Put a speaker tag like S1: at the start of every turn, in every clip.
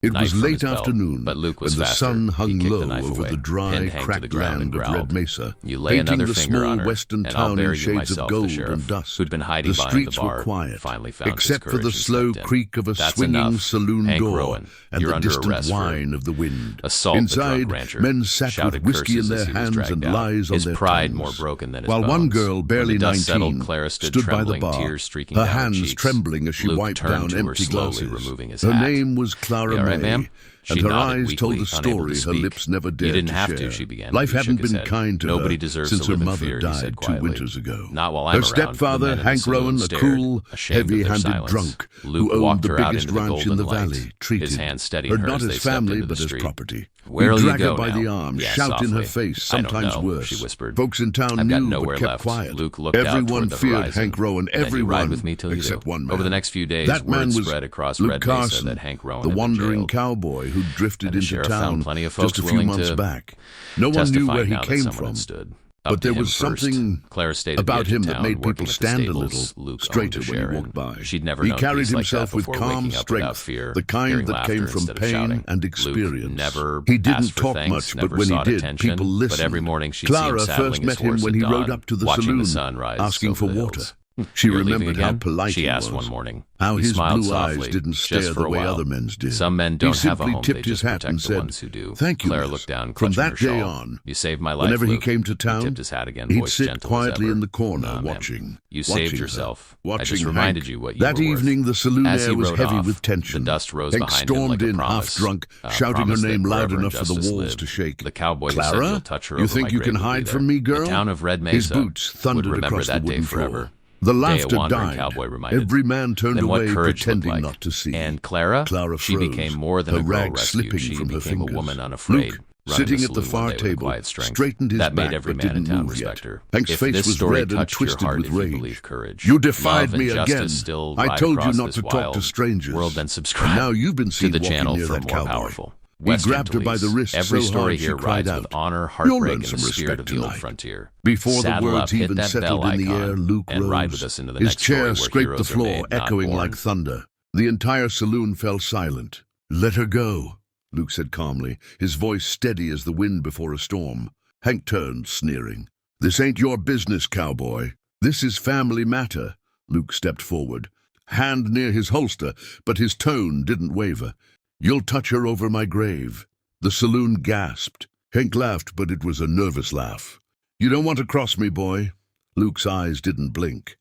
S1: It
S2: knife
S1: was
S2: from
S1: late
S2: his belt,
S1: afternoon
S2: but Luke was
S1: when the
S2: faster.
S1: sun
S2: He
S1: hung
S2: kicked the
S1: low
S2: knife
S1: over
S2: away,
S1: the dry,
S2: pinned Hank to the
S1: cracked
S2: ground, and
S1: land of
S2: growled,
S1: Red Mesa,
S2: "You lay
S1: painting
S2: another
S1: the
S2: finger
S1: small
S2: on her,
S1: western
S2: and I'll
S1: town
S2: bear
S1: in
S2: you
S1: shades
S2: myself,"
S1: of
S2: the
S1: gold
S2: sheriff,
S1: and dust.
S2: who'd been hiding
S1: The
S2: behind
S1: streets
S2: the bar,
S1: were quiet,
S2: finally found
S1: except
S2: his
S1: for the
S2: courage and
S1: slow
S2: stepped in.
S1: creak of a
S2: "That's
S1: swinging
S2: enough.
S1: saloon
S2: Hank
S1: door
S2: Rowan,
S1: and
S2: you're
S1: the
S2: under
S1: distant
S2: arrest for
S1: whine of the wind.
S2: assault the
S1: Inside,
S2: drunk rancher,"
S1: men sat
S2: shouted
S1: with whiskey in
S2: curses
S1: their
S2: as he was
S1: hands
S2: dragged
S1: and
S2: out,
S1: lies on
S2: his
S1: their
S2: pride
S1: tongues.
S2: more broken than his
S1: While
S2: bones.
S1: one girl, barely
S2: When the dust
S1: 19,
S2: settled, Clara stood
S1: stood by the
S2: trembling,
S1: bar,
S2: tears streaking
S1: her
S2: down her
S1: hands
S2: cheeks.
S1: trembling as she
S2: Luke
S1: wiped
S2: turned
S1: down
S2: to her
S1: empty
S2: slowly,
S1: glasses.
S2: removing his
S1: Her
S2: hat.
S1: name was Clara
S2: "You all right,
S1: May,
S2: ma'am?"
S1: and
S2: She
S1: her
S2: nodded
S1: eyes told
S2: weakly,
S1: the
S2: unable to
S1: story her
S2: speak.
S1: lips never
S2: "You
S1: dared
S2: didn't
S1: to
S2: have
S1: share.
S2: to," she began.
S1: Life
S2: He shook
S1: hadn't
S2: his
S1: been
S2: head.
S1: kind to
S2: "Nobody
S1: her
S2: deserves
S1: since
S2: to
S1: her
S2: live in
S1: mother
S2: fear," he said
S1: died 2
S2: quietly.
S1: winters ago.
S2: "Not while I'm
S1: Her
S2: around." The
S1: stepfather,
S2: men in the
S1: Hank
S2: saloon
S1: Rowan, a
S2: stared,
S1: cool,
S2: ashamed of their
S1: heavy-handed
S2: silence.
S1: drunk
S2: Luke
S1: who owned
S2: walked
S1: the
S2: her out
S1: biggest
S2: into the
S1: ranch in
S2: golden
S1: the
S2: light,
S1: valley, treated
S2: his hand steadying
S1: her
S2: her
S1: not
S2: as they
S1: as
S2: stepped
S1: family
S2: into the
S1: but as
S2: street.
S1: property.
S2: "Where'll
S1: He'd
S2: you
S1: drag
S2: go
S1: her by
S2: now?"
S1: the arm,
S2: He asked
S1: shout in her
S2: softly.
S1: face,
S2: "I don't
S1: sometimes
S2: know,"
S1: worse.
S2: she whispered.
S1: Folks in town
S2: "I've got
S1: knew
S2: nowhere
S1: but kept
S2: left."
S1: quiet.
S2: Luke looked out
S1: Everyone
S2: toward the
S1: feared
S2: horizon.
S1: Hank Rowan.
S2: "Then you ride
S1: Everyone
S2: with me till you
S1: except
S2: do."
S1: one man.
S2: Over the next few days,
S1: That man
S2: word
S1: was
S2: spread across
S1: Luke
S2: Red Mesa
S1: Carson,
S2: that Hank Rowan
S1: the
S2: had been
S1: wandering
S2: jailed.
S1: cowboy who drifted
S2: And the
S1: into
S2: sheriff
S1: town
S2: found plenty of folks
S1: just a few
S2: willing
S1: months
S2: to
S1: back. No one knew where he
S2: Testifying now that
S1: came
S2: someone
S1: from.
S2: had stood up
S1: But
S2: to
S1: there
S2: him
S1: was
S2: first.
S1: something
S2: Clara stayed at the
S1: about
S2: edge of
S1: him that
S2: town,
S1: made people
S2: working at the
S1: stand a
S2: stables
S1: little
S2: Luke owned
S1: straighter
S2: to
S1: when he
S2: share
S1: walked
S2: in.
S1: by.
S2: She'd never
S1: He
S2: known
S1: carried
S2: peace like
S1: himself
S2: that
S1: with
S2: before,
S1: calm
S2: waking up without
S1: strength,
S2: fear,
S1: the kind
S2: hearing
S1: that
S2: laughter
S1: came from
S2: instead of
S1: pain
S2: shouting.
S1: and
S2: Luke
S1: experience.
S2: never
S1: He
S2: asked
S1: didn't
S2: for
S1: talk
S2: thanks,
S1: much, but
S2: never
S1: when he
S2: sought
S1: did,
S2: attention,
S1: people
S2: but
S1: listened.
S2: every morning she'd see him
S1: Clara
S2: saddling
S1: first
S2: his
S1: met him
S2: horse
S1: when
S2: at
S1: he
S2: dawn,
S1: rode up to the
S2: watching
S1: saloon,
S2: the sun rise
S1: asking
S2: over
S1: for
S2: the
S1: water.
S2: hills.
S1: She
S2: "You're leaving
S1: remembered how
S2: again?"
S1: polite
S2: she
S1: he
S2: asked
S1: was,
S2: one morning.
S1: how
S2: He
S1: his
S2: smiled
S1: blue
S2: softly,
S1: eyes didn't
S2: just
S1: stare
S2: for
S1: the
S2: a
S1: way
S2: while.
S1: other men's did.
S2: Some men
S1: He
S2: don't have a
S1: simply
S2: home,
S1: tipped
S2: they
S1: his
S2: just
S1: hat and
S2: protect the
S1: said,
S2: ones who do.
S1: "Thank you,
S2: Clara
S1: miss."
S2: looked down,
S1: From
S2: clutching her
S1: that day
S2: shawl.
S1: on,
S2: "You saved my life,
S1: whenever he
S2: Luke."
S1: came to
S2: He
S1: town,
S2: tipped his hat again,
S1: he'd
S2: voice
S1: sit
S2: gentle as
S1: quietly
S2: ever.
S1: in the corner,
S2: "Nah, ma'am.
S1: watching.
S2: You
S1: watching
S2: saved
S1: her,
S2: yourself. I
S1: watching
S2: just reminded
S1: Hank.
S2: you what you
S1: That
S2: were worth."
S1: evening, the saloon
S2: As he
S1: air was
S2: rode
S1: heavy
S2: off,
S1: with tension.
S2: the dust rose
S1: Hank
S2: behind him like
S1: stormed
S2: a
S1: in,
S2: promise,
S1: half-drunk,
S2: a
S1: shouting her
S2: promise
S1: name
S2: that
S1: loud
S2: wherever
S1: enough for the
S2: justice
S1: walls
S2: lived,
S1: to shake.
S2: the cowboy who said,
S1: "Clara,
S2: "You'll touch her
S1: you
S2: over
S1: think
S2: my
S1: you
S2: grave
S1: can
S2: will be
S1: hide
S2: there."
S1: from me, girl?"
S2: The town of Red
S1: His
S2: Mesa
S1: boots
S2: would
S1: thundered
S2: remember
S1: across the
S2: that day
S1: wooden floor.
S2: forever.
S1: The
S2: Day a
S1: laughter
S2: wandering
S1: died.
S2: cowboy reminded.
S1: Every man turned
S2: Then what
S1: away,
S2: courage looked
S1: pretending
S2: like.
S1: not to see.
S2: And Clara?
S1: Clara
S2: She
S1: froze,
S2: became more than
S1: her
S2: a girl
S1: rags
S2: rescued.
S1: slipping
S2: She
S1: from her
S2: became
S1: fingers.
S2: a woman unafraid.
S1: Luke,
S2: running
S1: sitting
S2: the
S1: at the
S2: saloon
S1: far
S2: one day with a
S1: table,
S2: quiet strength.
S1: straightened his
S2: that
S1: back
S2: made every
S1: but
S2: man in
S1: didn't
S2: town
S1: move
S2: respect
S1: yet.
S2: her.
S1: Hank's
S2: If
S1: face
S2: this
S1: was
S2: story
S1: red and
S2: touched your
S1: twisted
S2: heart,
S1: with
S2: if you
S1: rage.
S2: believe courage,
S1: "You defied
S2: love,
S1: me
S2: and
S1: again.
S2: justice still
S1: I
S2: ride
S1: told you
S2: across
S1: not
S2: this
S1: to talk
S2: wild
S1: to strangers.
S2: world, then
S1: And
S2: subscribe
S1: now you've been
S2: to
S1: seen
S2: the
S1: walking
S2: channel
S1: near
S2: for
S1: that
S2: more
S1: cowboy."
S2: powerful.
S1: He
S2: Western
S1: grabbed her by the
S2: police.
S1: wrist
S2: Every
S1: so
S2: story
S1: hard she
S2: here
S1: cried
S2: rides
S1: out,
S2: with honor,
S1: "You'll
S2: heartbreak,
S1: learn
S2: and
S1: some
S2: the spirit
S1: respect
S2: of the old
S1: tonight."
S2: frontier.
S1: Before the
S2: Saddle
S1: words
S2: up, hit
S1: even
S2: that
S1: settled
S2: bell
S1: in the
S2: icon,
S1: air, Luke
S2: and
S1: rose.
S2: ride with us into the
S1: His
S2: next story
S1: chair
S2: where
S1: scraped the
S2: heroes are
S1: floor,
S2: made, not
S1: echoing
S2: born.
S1: like thunder. The entire saloon fell silent. "Let her go," Luke said calmly, his voice steady as the wind before a storm. Hank turned, sneering. "This ain't your business, cowboy. This is family matter." Luke stepped forward, hand near his holster, but his tone didn't waver. "You'll touch her over my grave." The saloon gasped. Hank laughed, but it was a nervous laugh. "You don't want to cross me, boy." Luke's eyes didn't blink.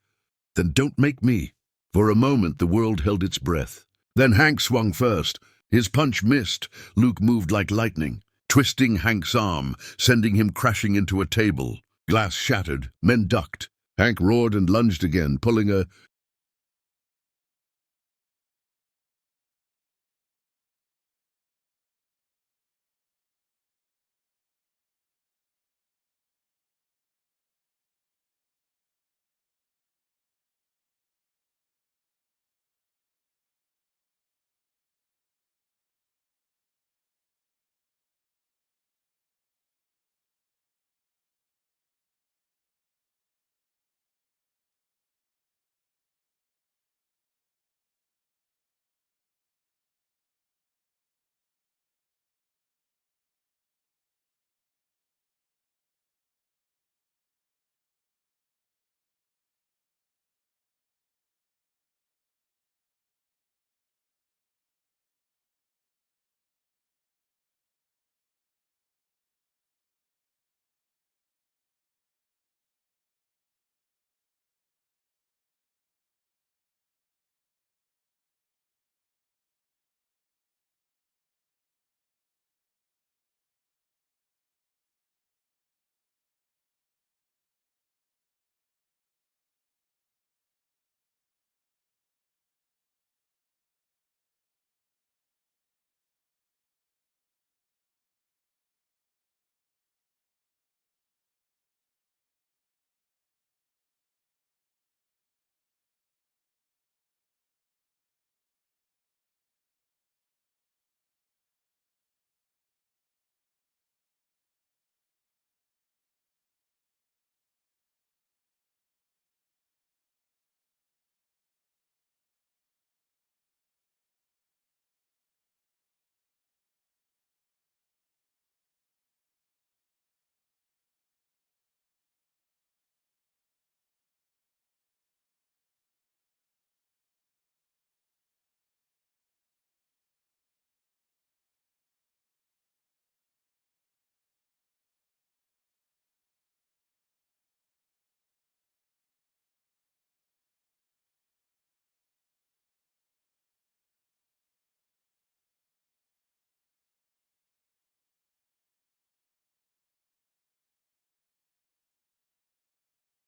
S1: "Then don't make me." For a moment the world held its breath. Then Hank swung first. His punch missed. Luke moved like lightning, twisting Hank's arm, sending him crashing into a table. Glass shattered. Men ducked. Hank roared and lunged again, pulling a